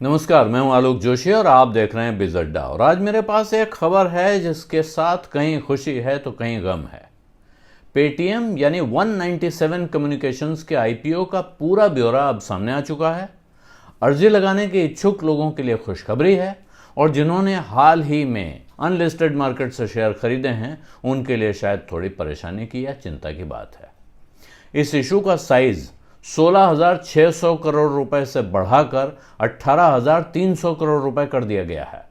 नमस्कार, मैं हूं आलोक जोशी और आप देख रहे हैं बिज अड्डा। और आज मेरे पास एक खबर है जिसके साथ कहीं खुशी है तो कहीं गम है। पेटीएम यानी 197 कम्युनिकेशंस के आईपीओ का पूरा ब्यौरा अब सामने आ चुका है। अर्जी लगाने के इच्छुक लोगों के लिए खुशखबरी है और जिन्होंने हाल ही में अनलिस्टेड मार्केट से शेयर खरीदे हैं उनके लिए शायद थोड़ी परेशानी की या चिंता की बात है। इस इशू का साइज 16,600 करोड़ रुपए से बढ़ाकर 18,300 करोड़ रुपए कर दिया गया है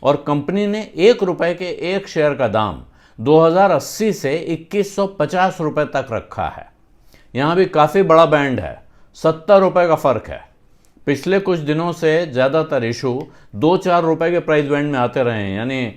और कंपनी ने ₹1 के एक शेयर का दाम 2080 से 2150 रुपए तक रखा है। यहां भी काफी बड़ा बैंड है, ₹70 का फर्क है। पिछले कुछ दिनों से ज्यादातर इशू 2-4 रुपए के प्राइस बैंड में आते रहे हैं, यानी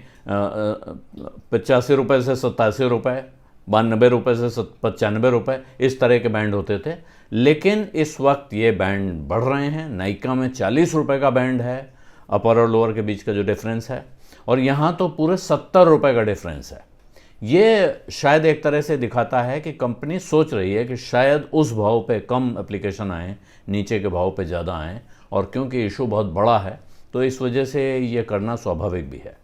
85 रुपए से 87 रुपए, 92 रुपए से 95 रुपए, इस तरह के बैंड होते थे। लेकिन इस वक्त ये बैंड बढ़ रहे हैं। नाइका में 40 रुपए का बैंड है, अपर और लोअर के बीच का जो डिफरेंस है, और यहाँ तो पूरे 70 रुपए का डिफरेंस है। ये शायद एक तरह से दिखाता है कि कंपनी सोच रही है कि शायद उस भाव पे कम एप्लीकेशन आए, नीचे के भाव पे ज़्यादा आएँ, और क्योंकि इशू बहुत बड़ा है तो इस वजह से ये करना स्वाभाविक भी है।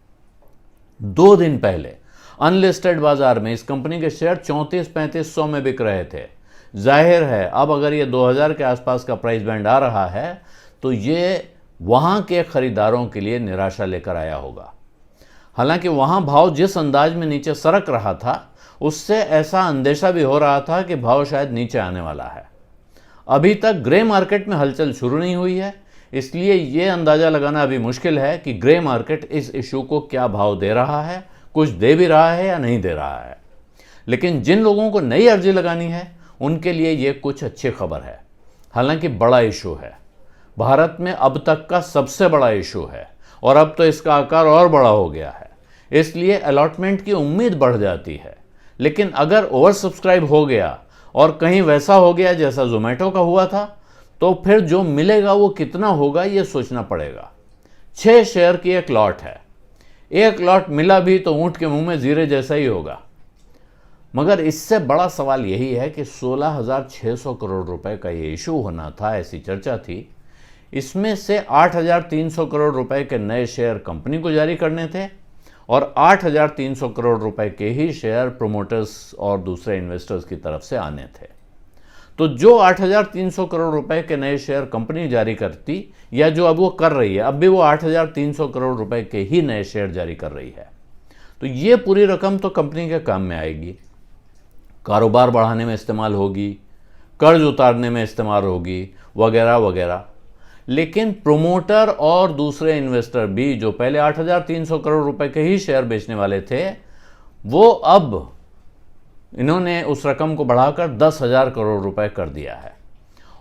2 दिन पहले अनलिस्टेड बाजार में इस कंपनी के शेयर 34-3500 में बिक रहे थे। जाहिर है अब अगर ये 2000 के आसपास का प्राइस बैंड आ रहा है तो ये वहाँ के खरीदारों के लिए निराशा लेकर आया होगा। हालांकि वहाँ भाव जिस अंदाज में नीचे सरक रहा था उससे ऐसा अंदेशा भी हो रहा था कि भाव शायद नीचे आने वाला है। अभी तक ग्रे मार्केट में हलचल शुरू नहीं हुई है, इसलिए ये अंदाज़ा लगाना अभी मुश्किल है कि ग्रे मार्केट इस इशू को क्या भाव दे रहा है, कुछ दे भी रहा है या नहीं दे रहा है। लेकिन जिन लोगों को नई अर्जी लगानी है उनके लिए ये कुछ अच्छी खबर है। हालांकि बड़ा इशू है, भारत में अब तक का सबसे बड़ा इशू है और अब तो इसका आकार और बड़ा हो गया है, इसलिए अलॉटमेंट की उम्मीद बढ़ जाती है। लेकिन अगर ओवर सब्सक्राइब हो गया और कहीं वैसा हो गया जैसा जोमेटो का हुआ था तो फिर जो मिलेगा वो कितना होगा ये सोचना पड़ेगा। 6 शेयर की एक लॉट है, एक लॉट मिला भी तो ऊंट के मुंह में जीरे जैसा ही होगा। मगर इससे बड़ा सवाल यही है कि 16,600 करोड़ रुपए का ये इशू होना था, ऐसी चर्चा थी। इसमें से 8,300 करोड़ रुपए के नए शेयर कंपनी को जारी करने थे और 8,300 करोड़ रुपए के ही शेयर प्रोमोटर्स और दूसरे इन्वेस्टर्स की तरफ से आने थे। तो जो 8,300 करोड़ रुपए के नए शेयर कंपनी जारी करती, या जो अब वो कर रही है, अब भी वो 8,300 करोड़ रुपए के ही नए शेयर जारी कर रही है, तो ये पूरी रकम तो कंपनी के काम में आएगी, कारोबार बढ़ाने में इस्तेमाल होगी, कर्ज उतारने में इस्तेमाल होगी, वगैरह वगैरह। लेकिन प्रोमोटर और दूसरे इन्वेस्टर भी जो पहले 8,300 करोड़ रुपए के ही शेयर बेचने वाले थे, वो अब इन्होंने उस रकम को बढ़ाकर 10,000 करोड़ रुपए कर दिया है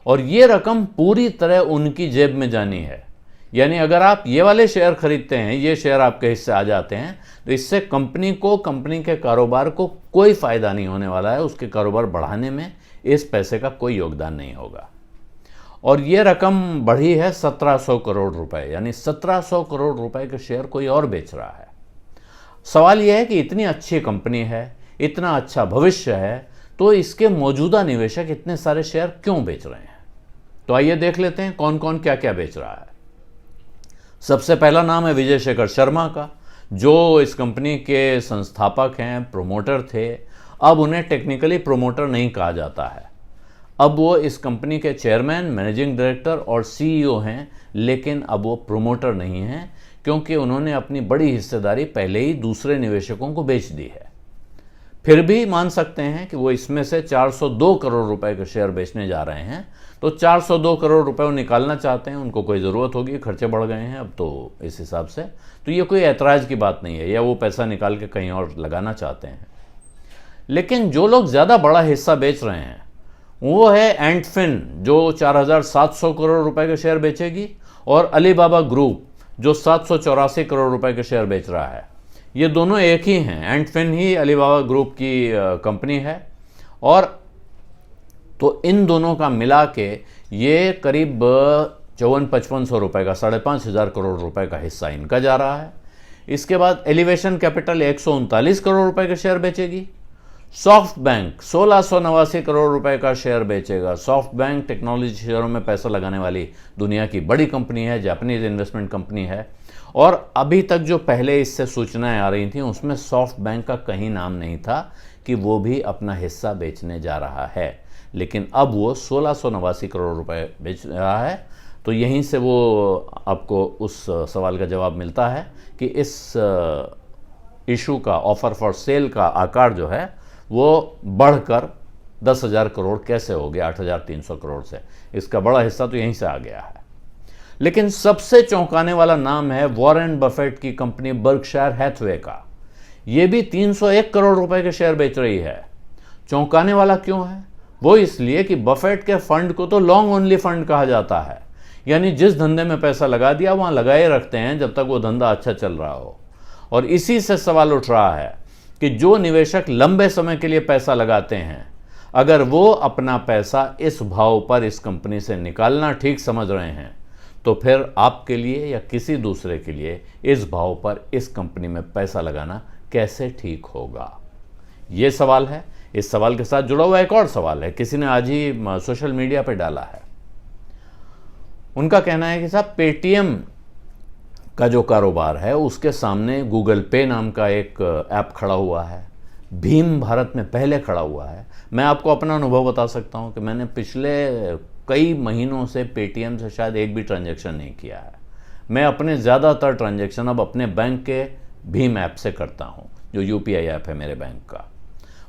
और ये रकम पूरी तरह उनकी जेब में जानी है। यानी अगर आप ये वाले शेयर खरीदते हैं, ये शेयर आपके हिस्से आ जाते हैं, तो इससे कंपनी को, कंपनी के कारोबार को कोई फायदा नहीं होने वाला है। उसके कारोबार बढ़ाने में इस पैसे का कोई योगदान नहीं होगा। और ये रकम बढ़ी है 1700 करोड़ रुपए, यानी 1700 करोड़ रुपए के शेयर कोई और बेच रहा है। सवाल यह है कि इतनी अच्छी कंपनी है, इतना अच्छा भविष्य है, तो इसके मौजूदा निवेशक इतने सारे शेयर क्यों बेच रहे हैं? तो आइए देख लेते हैं कौन कौन क्या क्या बेच रहा है। सबसे पहला नाम है विजय शेखर शर्मा का, जो इस कंपनी के संस्थापक हैं, प्रोमोटर थे। अब उन्हें टेक्निकली प्रोमोटर नहीं कहा जाता है, अब वो इस कंपनी के चेयरमैन, मैनेजिंग डायरेक्टर और सीईओ हैं। लेकिन अब वो प्रोमोटर नहीं हैं क्योंकि उन्होंने अपनी बड़ी हिस्सेदारी पहले ही दूसरे निवेशकों को बेच दी है। फिर भी मान सकते हैं कि वो इसमें से 402 करोड़ रुपए के शेयर बेचने जा रहे हैं, तो 402 करोड़ रुपए वो निकालना चाहते हैं। उनको कोई ज़रूरत होगी, खर्चे बढ़ गए हैं अब तो इस हिसाब से, तो ये कोई ऐतराज़ की बात नहीं है, या वो पैसा निकाल के कहीं और लगाना चाहते हैं। लेकिन जो लोग ज़्यादा बड़ा हिस्सा बेच रहे हैं वो है एंटफिन, जो 4,700 करोड़ रुपए के शेयर बेचेगी, और अलीबाबा ग्रुप जो 784 करोड़ रुपए के शेयर बेच रहा है। ये दोनों एक ही हैं, एंटफिन ही अलीबाबा ग्रुप की कंपनी है, और तो इन दोनों का मिला के ये करीब 54-5500 रुपए का, 5,500 करोड़ रुपए का हिस्सा इनका जा रहा है। इसके बाद एलिवेशन कैपिटल 139 करोड़ रुपए के शेयर बेचेगी, सॉफ्ट बैंक 1689 करोड़ रुपए का शेयर बेचेगा। सॉफ्ट बैंक टेक्नोलॉजी शेयरों में पैसा लगाने वाली दुनिया की बड़ी कंपनी है, जापानीज इन्वेस्टमेंट कंपनी है। और अभी तक जो पहले इससे सूचनाएं आ रही थी उसमें सॉफ्ट बैंक का कहीं नाम नहीं था कि वो भी अपना हिस्सा बेचने जा रहा है, लेकिन अब वो 1689 करोड़ रुपए बेच रहा है। तो यहीं से वो आपको उस सवाल का जवाब मिलता है कि इस इशू का, ऑफर फॉर सेल का आकार जो है वो बढ़कर 10,000 करोड़ कैसे हो गया 8,300 करोड़ से। इसका बड़ा हिस्सा तो यहीं से आ गया है। लेकिन सबसे चौंकाने वाला नाम है वॉरेन बफेट की कंपनी बर्कशायर हैथवे का। ये भी 301 करोड़ रुपए के शेयर बेच रही है। चौंकाने वाला क्यों है? वो इसलिए कि बफेट के फंड को तो लॉन्ग ओनली फंड कहा जाता है, यानी जिस धंधे में पैसा लगा दिया वहां लगाए रखते हैं जब तक वो धंधा अच्छा चल रहा हो। और इसी से सवाल उठ रहा है कि जो निवेशक लंबे समय के लिए पैसा लगाते हैं, अगर वो अपना पैसा इस भाव पर इस कंपनी से निकालना ठीक समझ रहे हैं, तो फिर आपके लिए या किसी दूसरे के लिए इस भाव पर इस कंपनी में पैसा लगाना कैसे ठीक होगा? ये सवाल है। इस सवाल के साथ जुड़ा हुआ एक और सवाल है, किसी ने आज ही सोशल मीडिया पर डाला है। उनका कहना है कि साहब, पेटीएम का जो कारोबार है उसके सामने गूगल पे नाम का एक ऐप खड़ा हुआ है। भीम भारत में पहले खड़ा हुआ है। मैं आपको अपना अनुभव बता सकता हूं कि मैंने पिछले कई महीनों से पेटीएम से शायद एक भी ट्रांजैक्शन नहीं किया है। मैं अपने ज़्यादातर ट्रांजैक्शन अब अपने बैंक के भीम ऐप से करता हूं, जो यूपीआई ऐप है मेरे बैंक का।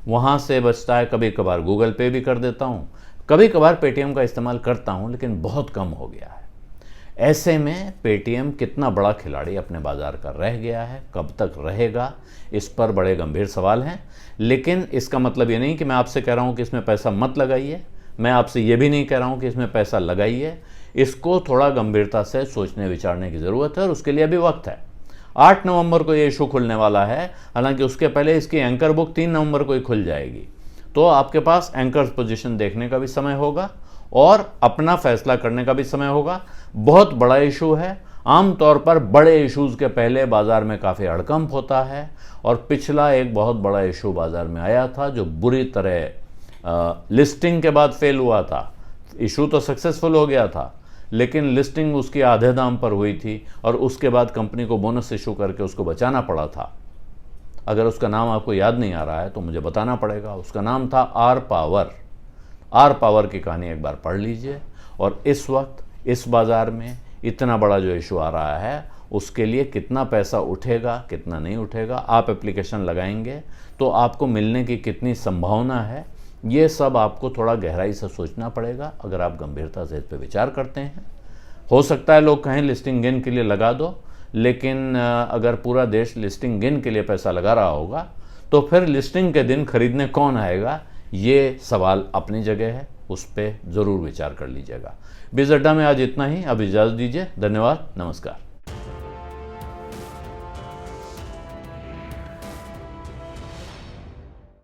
वहाँ से बचता है, कभी कभार गूगल पे भी कर देता हूँ, कभी कभार पेटीएम का इस्तेमाल करता हूँ, लेकिन बहुत कम हो गया है। ऐसे में पेटीएम कितना बड़ा खिलाड़ी अपने बाजार का रह गया है, कब तक रहेगा, इस पर बड़े गंभीर सवाल हैं। लेकिन इसका मतलब ये नहीं कि मैं आपसे कह रहा हूँ कि इसमें पैसा मत लगाइए। मैं आपसे ये भी नहीं कह रहा हूँ कि इसमें पैसा लगाइए। इसको थोड़ा गंभीरता से सोचने विचारने की ज़रूरत है और उसके लिए अभी वक्त है। 8 नवंबर को ये इशू खुलने वाला है, हालांकि उसके पहले इसकी एंकर बुक 3 नवंबर को ही खुल जाएगी। तो आपके पास एंकर पोजीशन देखने का भी समय होगा और अपना फैसला करने का भी समय होगा। बहुत बड़ा इशू है। आमतौर पर बड़े इश्यूज़ के पहले बाज़ार में काफ़ी हड़कंप होता है, और पिछला एक बहुत बड़ा इशू बाज़ार में आया था जो बुरी तरह लिस्टिंग के बाद फेल हुआ था। इशू तो सक्सेसफुल हो गया था, लेकिन लिस्टिंग उसकी आधे दाम पर हुई थी और उसके बाद कंपनी को बोनस इशू करके उसको बचाना पड़ा था। अगर उसका नाम आपको याद नहीं आ रहा है तो मुझे बताना पड़ेगा। उसका नाम था आर पावर। आर पावर की कहानी एक बार पढ़ लीजिए। और इस वक्त इस बाज़ार में इतना बड़ा जो इशू आ रहा है उसके लिए कितना पैसा उठेगा, कितना नहीं उठेगा, आप एप्लीकेशन लगाएंगे तो आपको मिलने की कितनी संभावना है, ये सब आपको थोड़ा गहराई से सोचना पड़ेगा अगर आप गंभीरता से इस पर विचार करते हैं। हो सकता है लोग कहें लिस्टिंग गेन के लिए लगा दो, लेकिन अगर पूरा देश लिस्टिंग गेन के लिए पैसा लगा रहा होगा तो फिर लिस्टिंग के दिन खरीदने कौन आएगा, ये सवाल अपनी जगह है, उस पर ज़रूर विचार कर लीजिएगा। बीज अड्डा में आज इतना ही। अब इजाज़त दीजिए। धन्यवाद, नमस्कार।